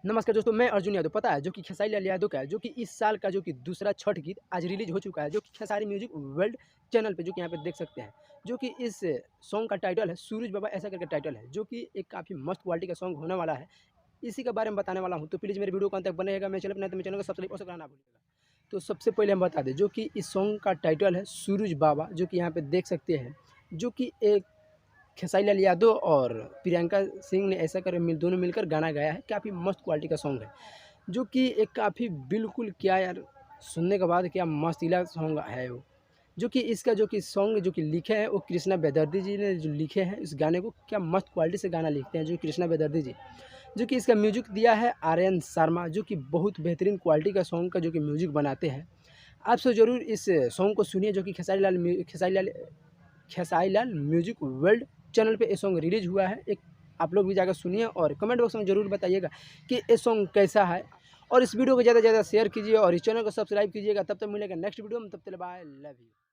नमस्कार दोस्तों, मैं अर्जुन यादव। पता है जो कि खेसारी लाल यादव का है, जो कि इस साल का जो कि दूसरा छठ गीत आज रिलीज हो चुका है, जो कि खेसारी म्यूजिक वर्ल्ड चैनल पे जो कि यहाँ पे देख सकते हैं। जो कि इस सॉन्ग का टाइटल है सूरज बाबा ऐसा करके टाइटल है, जो कि एक काफ़ी मस्त क्वालिटी का सॉन्ग होने वाला है। इसी के बारे में बताने वाला हूँ, तो प्लीज़ मेरे वीडियो को अंत तक बने रहेगा। मेरे चैनल पर नए तो मेरे चैनल को सब्सक्राइब और करना ना भूलिएगा। तो सबसे पहले हम बता दें जो कि इस सॉन्ग का टाइटल है सूरज बाबा, जो कि यहाँ पे देख सकते हैं। जो कि एक खेसारी लाल यादव और प्रियंका सिंह ने ऐसा कर दोनों मिलकर गाना गाया है। काफ़ी मस्त क्वालिटी का सॉन्ग है, जो कि एक काफ़ी बिल्कुल क्या यार, सुनने के बाद क्या मस्तीला सॉन्ग है वो। जो कि इसका जो कि सॉन्ग जो कि लिखे हैं वो कृष्णा बेदर्दी जी ने जो लिखे हैं इस गाने को। क्या मस्त क्वालिटी से गाना लिखते हैं जो कृष्णा बेदर्दी जी। जो कि इसका म्यूजिक दिया है आर्यन शर्मा, जो कि बहुत बेहतरीन क्वालिटी का सॉन्ग का जो कि म्यूजिक बनाते हैं। आप सब ज़रूर इस सॉन्ग को सुनिए, जो कि Khesari Lal music world channel पे ये सॉन्ग रिलीज हुआ है। एक आप लोग भी जाकर सुनिए और कमेंट बॉक्स में ज़रूर बताइएगा कि ये सॉन्ग कैसा है। और इस वीडियो को ज़्यादा से ज़्यादा शेयर कीजिए और इस चैनल को सब्सक्राइब कीजिएगा। तब तक मिलेगा नेक्स्ट वीडियो में, तब तक बाय, लव यू।